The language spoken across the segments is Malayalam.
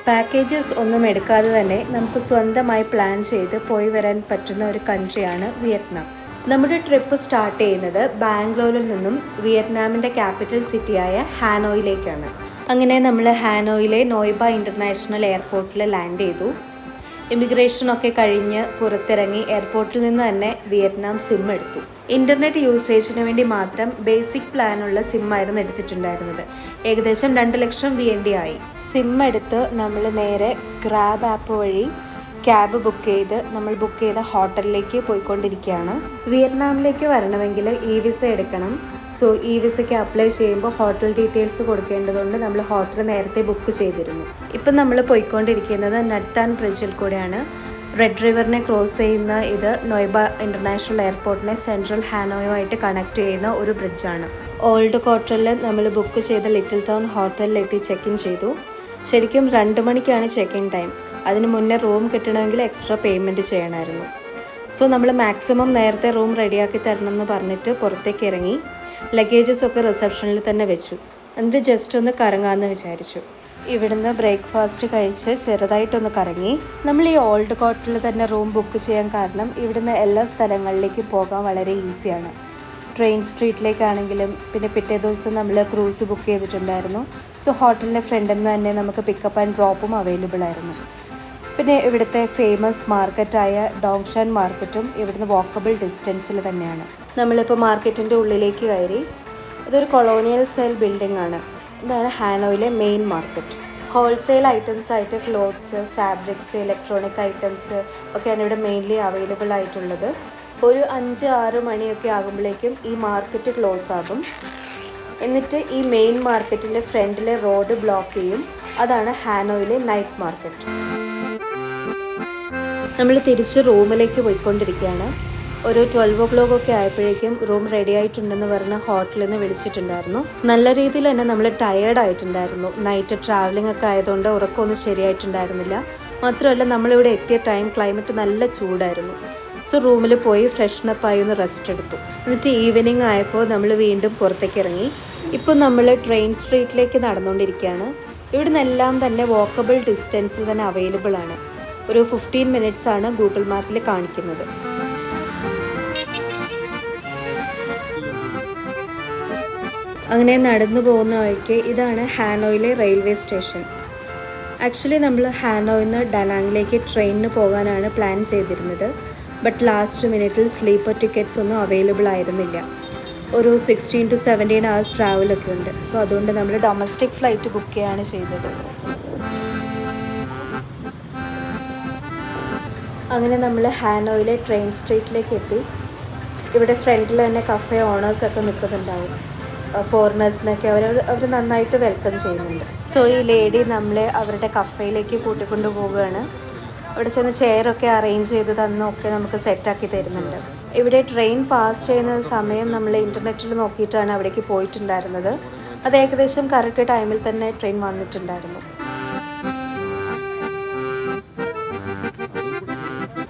പാക്കേജസ് ഒന്നും എടുക്കാതെ തന്നെ നമുക്ക് സ്വന്തമായി പ്ലാൻ ചെയ്ത് പോയി വരാൻ പറ്റുന്ന ഒരു കൺട്രിയാണ് വിയറ്റ്നാം. നമ്മുടെ ട്രിപ്പ് സ്റ്റാർട്ട് ചെയ്യുന്നത് ബാംഗ്ലൂരിൽ നിന്നും വിയറ്റ്നാമിൻ്റെ ക്യാപിറ്റൽ സിറ്റിയായ ഹാനോയിലേക്കാണ്. അങ്ങനെ നമ്മൾ ഹാനോയിലെ നോയ്ബ ഇൻ്റർനാഷണൽ എയർപോർട്ടിൽ ലാൻഡ് ചെയ്തു. ഇമിഗ്രേഷനൊക്കെ കഴിഞ്ഞ് പുറത്തിറങ്ങി എയർപോർട്ടിൽ നിന്ന് തന്നെ വിയറ്റ്നാം സിം എടുത്തു. ഇൻ്റർനെറ്റ് യൂസേജിന് വേണ്ടി മാത്രം ബേസിക് പ്ലാനുള്ള സിമ്മായിരുന്നു എടുത്തിട്ടുണ്ടായിരുന്നത്. ഏകദേശം 2 ലക്ഷം VND ആയി. സിം എടുത്ത് നമ്മൾ നേരെ ഗ്രാബ് ആപ്പ് വഴി ക്യാബ് ബുക്ക് ചെയ്ത് നമ്മൾ ബുക്ക് ചെയ്ത ഹോട്ടലിലേക്ക് പോയിക്കൊണ്ടിരിക്കുകയാണ്. വിയറ്റ്നാമിലേക്ക് വരണമെങ്കിൽ വിസ എടുക്കണം. സോ വിസയ്ക്ക് അപ്ലൈ ചെയ്യുമ്പോൾ ഹോട്ടൽ ഡീറ്റെയിൽസ് കൊടുക്കേണ്ടതുകൊണ്ട് നമ്മൾ ഹോട്ടൽ നേരത്തെ ബുക്ക് ചെയ്തിരുന്നു. ഇപ്പം നമ്മൾ പോയിക്കൊണ്ടിരിക്കുന്നത് നട്ടാൻ ബ്രിഡ്ജിൽ കൂടെയാണ്. റെഡ് റിവറിനെ ക്രോസ് ചെയ്യുന്ന ഇത് നോയ്ബ ഇൻ്റർനാഷണൽ എയർപോർട്ടിനെ സെൻട്രൽ ഹാനോയുമായിട്ട് കണക്ട് ചെയ്യുന്ന ഒരു ബ്രിഡ്ജാണ്. ഓൾഡ് ക്വാർട്ടറിൽ നമ്മൾ ബുക്ക് ചെയ്ത ലിറ്റിൽ ടൗൺ ഹോട്ടലിലെത്തി ചെക്ക് ഇൻ ചെയ്തു. ശരിക്കും 2 മണിക്കാണ് ചെക്ക് ഇൻ ടൈം. അതിന് മുന്നേ റൂം കിട്ടണമെങ്കിൽ എക്സ്ട്രാ പേയ്മെൻറ്റ് ചെയ്യണമായിരുന്നു. സോ നമ്മൾ മാക്സിമം നേരത്തെ റൂം റെഡിയാക്കി തരണം എന്ന് പറഞ്ഞിട്ട് പുറത്തേക്ക് ഇറങ്ങി. ലഗേജസൊക്കെ റിസപ്ഷനിൽ തന്നെ വെച്ചു. എന്നിട്ട് ജസ്റ്റ് ഒന്ന് കറങ്ങാമെന്ന് വിചാരിച്ചു. ഇവിടുന്ന് ബ്രേക്ക്ഫാസ്റ്റ് കഴിച്ച് ചെറുതായിട്ടൊന്ന് കറങ്ങി. നമ്മൾ ഈ ഓൾഡ് ക്വാർട്ടറിൽ തന്നെ റൂം ബുക്ക് ചെയ്യാൻ കാരണം ഇവിടുന്ന് എല്ലാ സ്ഥലങ്ങളിലേക്കും പോകാൻ വളരെ ഈസിയാണ്. ട്രെയിൻ സ്ട്രീറ്റിലേക്കാണെങ്കിലും പിന്നെ പിറ്റേ ദിവസം നമ്മൾ ക്രൂസ് ബുക്ക് ചെയ്തിട്ടുണ്ടായിരുന്നു. സോ ഹോട്ടലിൻ്റെ ഫ്രണ്ടിൽ നിന്ന് തന്നെ നമുക്ക് പിക്കപ്പ് ആൻഡ് ഡ്രോപ്പും അവൈലബിൾ ആയിരുന്നു. പിന്നെ ഇവിടുത്തെ ഫേമസ് മാർക്കറ്റായ ഡോങ്ഷാൻ മാർക്കറ്റും ഇവിടുന്ന് വാക്കബിൾ ഡിസ്റ്റൻസിൽ തന്നെയാണ്. നമ്മളിപ്പോൾ മാർക്കറ്റിൻ്റെ ഉള്ളിലേക്ക് കയറി. ഇതൊരു കൊളോണിയൽ സ്റ്റൈൽ ബിൽഡിംഗ് ആണ്. ഇതാണ് ഹാനോയിലെ മെയിൻ മാർക്കറ്റ്. ഹോൾസെയിൽ ഐറ്റംസ് ആയിട്ട് ക്ലോത്ത്സ്, ഫാബ്രിക്സ്, ഇലക്ട്രോണിക് ഐറ്റംസ് ഒക്കെയാണ് ഇവിടെ മെയിൻലി അവൈലബിൾ ആയിട്ടുള്ളത്. ഒരു 5-6 മണിയൊക്കെ ആകുമ്പോഴേക്കും ഈ മാർക്കറ്റ് ക്ലോസ് ആകും. എന്നിട്ട് ഈ മെയിൻ മാർക്കറ്റിൻ്റെ ഫ്രണ്ടിലെ റോഡ് ബ്ലോക്ക് ചെയ്യും. അതാണ് ഹാനോയിലെ നൈറ്റ് മാർക്കറ്റ്. നമ്മൾ തിരിച്ച് റൂമിലേക്ക് പോയിക്കൊണ്ടിരിക്കുകയാണ്. ഒരു 12 o'clock ഒക്കെ ആയപ്പോഴേക്കും റൂം റെഡി ആയിട്ടുണ്ടെന്ന് പറഞ്ഞ് ഹോട്ടലിൽ നിന്ന് വിളിച്ചിട്ടുണ്ടായിരുന്നു. നല്ല രീതിയിൽ തന്നെ നമ്മൾ ടയേർഡ് ആയിട്ടുണ്ടായിരുന്നു. നൈറ്റ് ട്രാവലിംഗ് ഒക്കെ ആയതുകൊണ്ട് ഉറക്കമൊന്നും ശരിയായിട്ടുണ്ടായിരുന്നില്ല. മാത്രമല്ല നമ്മളിവിടെ എത്തിയ ടൈം ക്ലൈമറ്റ് നല്ല ചൂടായിരുന്നു. സോ റൂമിൽ പോയി ഫ്രഷ്നപ്പായി ഒന്ന് റെസ്റ്റ് എടുത്തു. എന്നിട്ട് ഈവനിങ് ആയപ്പോൾ നമ്മൾ വീണ്ടും പുറത്തേക്ക് ഇറങ്ങി. ഇപ്പോൾ നമ്മൾ ട്രെയിൻ സ്ട്രീറ്റിലേക്ക് നടന്നുകൊണ്ടിരിക്കുകയാണ്. ഇവിടുന്ന് എല്ലാം തന്നെ വാക്കബിൾ ഡിസ്റ്റൻസിൽ തന്നെ അവൈലബിൾ ആണ്. ഒരു 15 minutes ആണ് ഗൂഗിൾ മാപ്പിൽ കാണിക്കുന്നത്. അങ്ങനെ നടന്നു പോകുന്ന വഴിക്ക് ഇതാണ് ഹാനോയിലെ റെയിൽവേ സ്റ്റേഷൻ. ആക്ച്വലി നമ്മൾ ഹാനോയിൽ നിന്ന് ഡനാങ്ങിലേക്ക് ട്രെയിനിന് പോകാനാണ് പ്ലാൻ ചെയ്തിരുന്നത്. ബട്ട് ലാസ്റ്റ് മിനിറ്റിൽ സ്ലീപ്പർ ടിക്കറ്റ്സ് ഒന്നും അവൈലബിൾ ആയിരുന്നില്ല. ഒരു 16 to 17 hours ട്രാവലൊക്കെ ഉണ്ട്. സോ അതുകൊണ്ട് നമ്മൾ ഡൊമസ്റ്റിക് ഫ്ലൈറ്റ് ബുക്ക് ചെയ്യുകയാണ് ചെയ്തത്. അങ്ങനെ നമ്മൾ ഹാനോയിലെ ട്രെയിൻ സ്ട്രീറ്റിലേക്ക് എത്തി. ഇവിടെ ഫ്രണ്ടിൽ തന്നെ കഫേ ഓണേഴ്സൊക്കെ നിൽക്കുന്നുണ്ടാവും. ഫോറിനേഴ്സിനൊക്കെ അവർ നന്നായിട്ട് വെൽക്കം ചെയ്യുന്നുണ്ട്. സോ ഈ ലേഡി നമ്മളെ അവരുടെ കഫേയിലേക്ക് കൂട്ടിക്കൊണ്ടു പോവുകയാണ്. അവിടെ ചെന്ന് ചെയറൊക്കെ അറേഞ്ച് ചെയ്ത് തന്നൊക്കെ നമുക്ക് സെറ്റാക്കി തരുന്നുണ്ട്. ഇവിടെ ട്രെയിൻ പാസ് ചെയ്യുന്ന സമയം നമ്മൾ ഇൻ്റർനെറ്റിൽ നോക്കിയിട്ടാണ് അവിടേക്ക് പോയിട്ടുണ്ടായിരുന്നത്. അത് ഏകദേശം കറക്റ്റ് ടൈമിൽ തന്നെ ട്രെയിൻ വന്നിട്ടുണ്ടായിരുന്നു.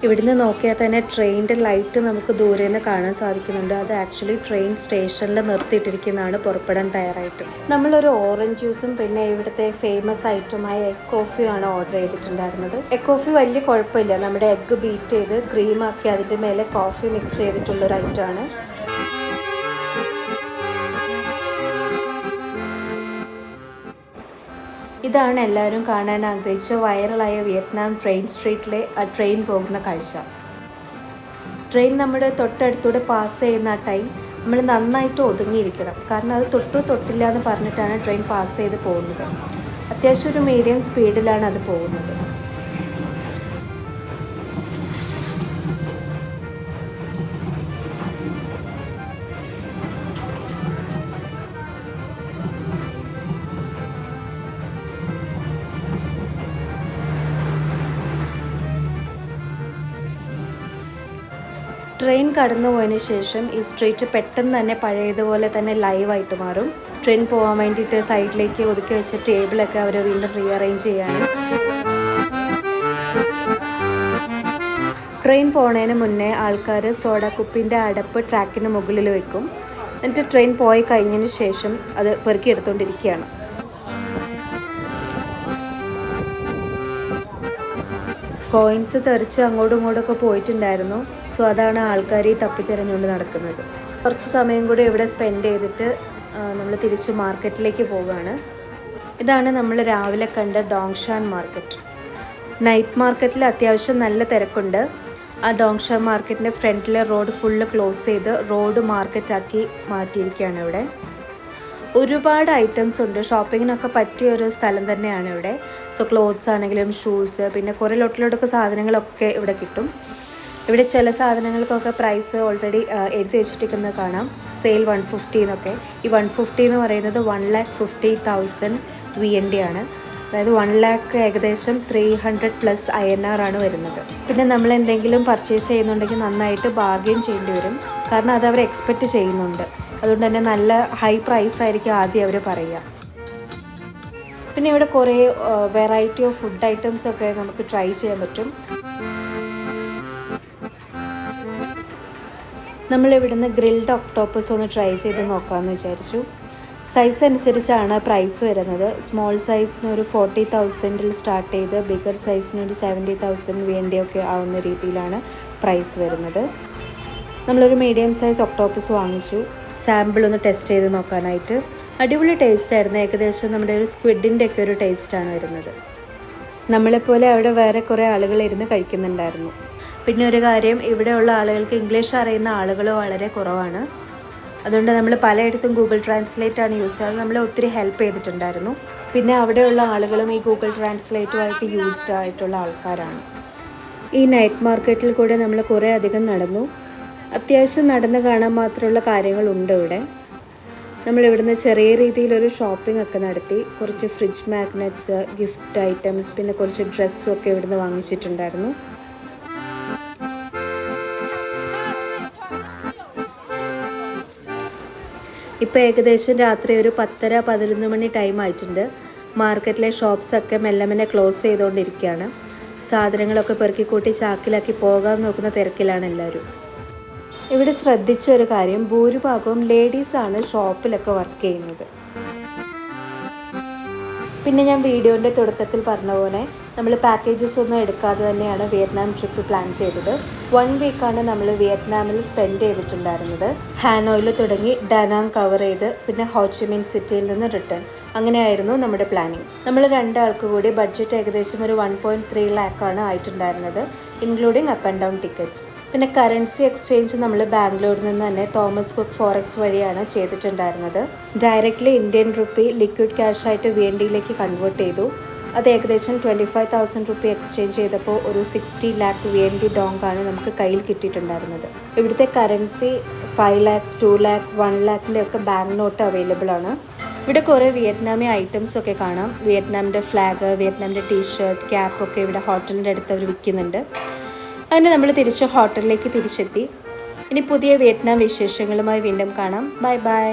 ഇവിടുന്ന് നോക്കിയാൽ തന്നെ ട്രെയിനിൻ്റെ ലൈറ്റ് നമുക്ക് ദൂരെ നിന്ന് കാണാൻ സാധിക്കുന്നുണ്ട്. അത് ആക്ച്വലി ട്രെയിൻ സ്റ്റേഷനിൽ നിർത്തിയിട്ടിരിക്കുന്നതാണ് പുറപ്പെടാൻ തയ്യാറായിട്ട്. നമ്മളൊരു ഓറഞ്ച് ജ്യൂസും പിന്നെ ഇവിടുത്തെ ഫേമസ് ഐറ്റമായ എഗ് കോഫിയാണ് ഓർഡർ ചെയ്തിട്ടുണ്ടായിരുന്നത്. എഗ് കോഫി വലിയ കുഴപ്പമില്ല. നമ്മുടെ എഗ്ഗ് ബീറ്റ് ചെയ്ത് ക്രീമാക്കി അതിൻ്റെ മേലെ കോഫി മിക്സ് ചെയ്തിട്ടുള്ളൊരു ഐറ്റമാണ്. ഇതാണ് എല്ലാവരും കാണാൻ ആഗ്രഹിച്ച വൈറലായ വിയറ്റ്നാം ട്രെയിൻ സ്ട്രീറ്റിലെ ആ ട്രെയിൻ പോകുന്ന കാഴ്ച. ട്രെയിൻ നമ്മുടെ തൊട്ടടുത്തൂടെ പാസ് ചെയ്യുന്ന ആ ടൈം നമ്മൾ നന്നായിട്ട് ഒതുങ്ങിയിരിക്കണം. കാരണം അത് തൊട്ടില്ല എന്ന് പറഞ്ഞിട്ടാണ് ട്രെയിൻ പാസ് ചെയ്ത് പോകുന്നത്. അത്യാവശ്യം ഒരു മീഡിയം സ്പീഡിലാണ് അത് പോകുന്നത്. ട്രെയിൻ കടന്നു പോയതിന് ശേഷം ഈ സ്ട്രീറ്റ് പെട്ടെന്ന് തന്നെ പഴയതുപോലെ തന്നെ ലൈവായിട്ട് മാറും. ട്രെയിൻ പോകാൻ വേണ്ടിയിട്ട് സൈഡിലേക്ക് ഒതുക്കി വെച്ച ടേബിളൊക്കെ അവർ വീണ്ടും റീഅറേഞ്ച് ചെയ്യാണ്. ട്രെയിൻ പോണതിന് മുന്നേ ആൾക്കാർ സോഡ കുപ്പിൻ്റെ അടപ്പ് ട്രാക്കിന് മുകളിൽ വെക്കും. എന്നിട്ട് ട്രെയിൻ പോയി കഴിഞ്ഞതിന് ശേഷം അത് പെറുക്കിയെടുത്തുകൊണ്ടിരിക്കുകയാണ്. കോയിൻസ് തെറിച്ച് അങ്ങോട്ടും ഇങ്ങോട്ടൊക്കെ പോയിട്ടുണ്ടായിരുന്നു. സോ അതാണ് ആൾക്കാർ ഈ തപ്പിത്തിരഞ്ഞുകൊണ്ട് നടക്കുന്നത്. കുറച്ച് സമയം കൂടി ഇവിടെ സ്പെൻഡ് ചെയ്തിട്ട് നമ്മൾ തിരിച്ച് മാർക്കറ്റിലേക്ക് പോവുകയാണ്. ഇതാണ് നമ്മൾ രാവിലെ കണ്ട ഡോങ്ഷാൻ മാർക്കറ്റ്. നൈറ്റ് മാർക്കറ്റിൽ അത്യാവശ്യം നല്ല തിരക്കുണ്ട്. ആ ഡോങ്ഷാൻ മാർക്കറ്റിൻ്റെ ഫ്രണ്ടിലെ റോഡ് ഫുള്ള് ക്ലോസ് ചെയ്ത് റോഡ് മാർക്കറ്റാക്കി മാറ്റിയിരിക്കുകയാണ് ഇവിടെ. ഒരുപാട് ഐറ്റംസ് ഉണ്ട്. ഷോപ്പിങ്ങിനൊക്കെ പറ്റിയ ഒരു സ്ഥലം തന്നെയാണ് ഇവിടെ. സോ ക്ലോത്ത്സ് ആണെങ്കിലും ഷൂസ്, പിന്നെ കുറേ ലോട്ടിലോട്ടൊക്കെ സാധനങ്ങളൊക്കെ ഇവിടെ കിട്ടും. ഇവിടെ ചില സാധനങ്ങൾക്കൊക്കെ പ്രൈസ് ഓൾറെഡി എഴുതി വെച്ചിട്ടിരിക്കുന്നത് കാണാം. സെയിൽ 150 എന്നൊക്കെ. ഈ 150 എന്ന് പറയുന്നത് 1,50,000 VND ആണ്. അതായത് 1 lakh ഏകദേശം 300+ INR ആണ് വരുന്നത്. പിന്നെ നമ്മൾ എന്തെങ്കിലും പർച്ചേസ് ചെയ്യുന്നുണ്ടെങ്കിൽ നന്നായിട്ട് ബാർഗെയിൻ ചെയ്യേണ്ടി വരും. കാരണം അത് അവർ എക്സ്പെക്റ്റ് ചെയ്യുന്നുണ്ട്. അതുകൊണ്ട് തന്നെ നല്ല ഹൈ പ്രൈസ് ആയിരിക്കും ആദ്യം അവർ പറയുക. പിന്നെ ഇവിടെ കുറേ വെറൈറ്റി ഓഫ് ഫുഡ് ഐറ്റംസ് ഒക്കെ നമുക്ക് ട്രൈ ചെയ്യാൻ പറ്റും. നമ്മളിവിടുന്ന് ഗ്രിൽഡ് ഒക്ടോപ്പസ് ഒന്ന് ട്രൈ ചെയ്ത് നോക്കാമെന്ന് വിചാരിച്ചു. സൈസ് അനുസരിച്ചാണ് പ്രൈസ് വരുന്നത്. സ്മോൾ സൈസിന് ഒരു 40,000 സ്റ്റാർട്ട് ചെയ്ത് ബിഗർ സൈസിന് ഒരു 70,000 VND ഒക്കെ ആവുന്ന രീതിയിലാണ് പ്രൈസ് വരുന്നത്. നമ്മളൊരു മീഡിയം സൈസ് ഒക്ടോപ്പസ് വാങ്ങിച്ചു, സാമ്പിൾ ഒന്ന് ടെസ്റ്റ് ചെയ്ത് നോക്കാനായിട്ട്. അടിപൊളി ടേസ്റ്റ് ആയിരുന്നു. ഏകദേശം നമ്മുടെ ഒരു സ്ക്വിഡിൻ്റെ ഒക്കെ ഒരു ടേസ്റ്റാണ് വരുന്നത്. നമ്മളെപ്പോലെ അവിടെ വേറെ കുറേ ആളുകൾ ഇരുന്ന് കഴിക്കുന്നുണ്ടായിരുന്നു. പിന്നെ ഒരു കാര്യം, ഇവിടെയുള്ള ആളുകൾക്ക് ഇംഗ്ലീഷ് അറിയുന്ന ആളുകൾ വളരെ കുറവാണ്. അതുകൊണ്ട് നമ്മൾ പലയിടത്തും ഗൂഗിൾ ട്രാൻസ്ലേറ്റ് ആണ് യൂസ് ചെയ്യുന്നത്. നമ്മളെ ഒത്തിരി ഹെൽപ്പ് ചെയ്തിട്ടുണ്ടായിരുന്നു. പിന്നെ അവിടെയുള്ള ആളുകളും ഈ ഗൂഗിൾ ട്രാൻസ്ലേറ്റുമായിട്ട് യൂസ്ഡ് ആയിട്ടുള്ള ആൾക്കാരാണ്. ഈ നൈറ്റ് മാർക്കറ്റിൽ കൂടെ നമ്മൾ കുറേ അധികം നടന്നു. അത്യാവശ്യം നടന്ന് കാണാൻ മാത്രമുള്ള കാര്യങ്ങളുണ്ട് ഇവിടെ. നമ്മളിവിടുന്ന് ചെറിയ രീതിയിലൊരു ഷോപ്പിംഗ് ഒക്കെ നടത്തി. കുറച്ച് ഫ്രിഡ്ജ് മാഗ്നറ്റ്സ്, ഗിഫ്റ്റ് ഐറ്റംസ്, പിന്നെ കുറച്ച് ഡ്രസ്സും ഒക്കെ ഇവിടുന്ന് വാങ്ങിച്ചിട്ടുണ്ടായിരുന്നു. ഇപ്പോൾ ഏകദേശം രാത്രി ഒരു 10-11 മണി ടൈം ആയിട്ടുണ്ട്. മാർക്കറ്റിലെ ഷോപ്സൊക്കെ മെല്ലെ മെല്ലെ ക്ലോസ് ചെയ്തുകൊണ്ടിരിക്കുകയാണ്. സാധനങ്ങളൊക്കെ പെറുക്കിക്കൂട്ടി ചാക്കിലാക്കി പോകാൻ നോക്കുന്ന തിരക്കിലാണ് എല്ലാവരും. ഇവിടെ ശ്രദ്ധിച്ച ഒരു കാര്യം, ഭൂരിഭാഗവും ലേഡീസാണ് ഷോപ്പിലൊക്കെ വർക്ക് ചെയ്യുന്നത്. പിന്നെ ഞാൻ വീഡിയോൻ്റെ തുടക്കത്തിൽ പറഞ്ഞ പോലെ നമ്മൾ പാക്കേജസ് ഒന്നും എടുക്കാതെ തന്നെയാണ് വിയറ്റ്നാം ട്രിപ്പ് പ്ലാൻ ചെയ്തത്. 1 വീക്കാണ് നമ്മൾ വിയറ്റ്നാമിൽ സ്പെൻഡ് ചെയ്തിട്ടുണ്ടായിരുന്നത്. ഹാനോയിൽ തുടങ്ങി ഡനാങ് കവർ ചെയ്ത് പിന്നെ ഹോച്ചിമിൻ സിറ്റിയിൽ നിന്ന് റിട്ടേൺ. അങ്ങനെയായിരുന്നു നമ്മുടെ പ്ലാനിങ്. നമ്മൾ 2 ആൾക്ക് കൂടി ബഡ്ജറ്റ് ഏകദേശം ഒരു 1.3 lakh ആണ് ആയിട്ടുണ്ടായിരുന്നത്, including up and down tickets. പിന്നെ കറൻസി എക്സ്ചേഞ്ച് നമ്മൾ ബാംഗ്ലൂരിൽ നിന്ന് തന്നെ തോമസ് കുക്ക് ഫോറക്സ് വഴിയാണ് ചെയ്തിട്ടുണ്ടായിരുന്നത്. ഡയറക്റ്റ്ലി ഇന്ത്യൻ റുപ്പി ലിക്വിഡ് ക്യാഷായിട്ട് VNDയിലേക്ക് കൺവേർട്ട് ചെയ്തു. അത് ഏകദേശം 25,000 റുപ്പി എക്സ്ചേഞ്ച് ചെയ്തപ്പോൾ ഒരു 60 lakh VND ഡോങ് ആണ് നമുക്ക് കയ്യിൽ കിട്ടിയിട്ടുണ്ടായിരുന്നത്. ഇവിടുത്തെ കറൻസി 5 lakhs, 2 lakh, 1 lakhൻ്റെ ഒക്കെ ബാങ്ക് നോട്ട് അവൈലബിൾ ആണ്. ഇവിടെ കുറേ വിയറ്റ്നാമി ഐറ്റംസ് ഒക്കെ കാണാം. വിയറ്റ്നാമിൻ്റെ ഫ്ലാഗ്, വിയറ്റ്നാമിൻ്റെ ടീഷർട്ട്, ക്യാപ്പൊക്കെ ഇവിടെ ഹോട്ടലിൻ്റെ അടുത്ത് അവർ വിൽക്കുന്നുണ്ട്. അങ്ങനെ നമ്മൾ തിരിച്ച് ഹോട്ടലിലേക്ക് തിരിച്ചെത്തി. ഇനി പുതിയ വിയറ്റ്നാം വിശേഷങ്ങളുമായി വീണ്ടും കാണാം. Bye bye.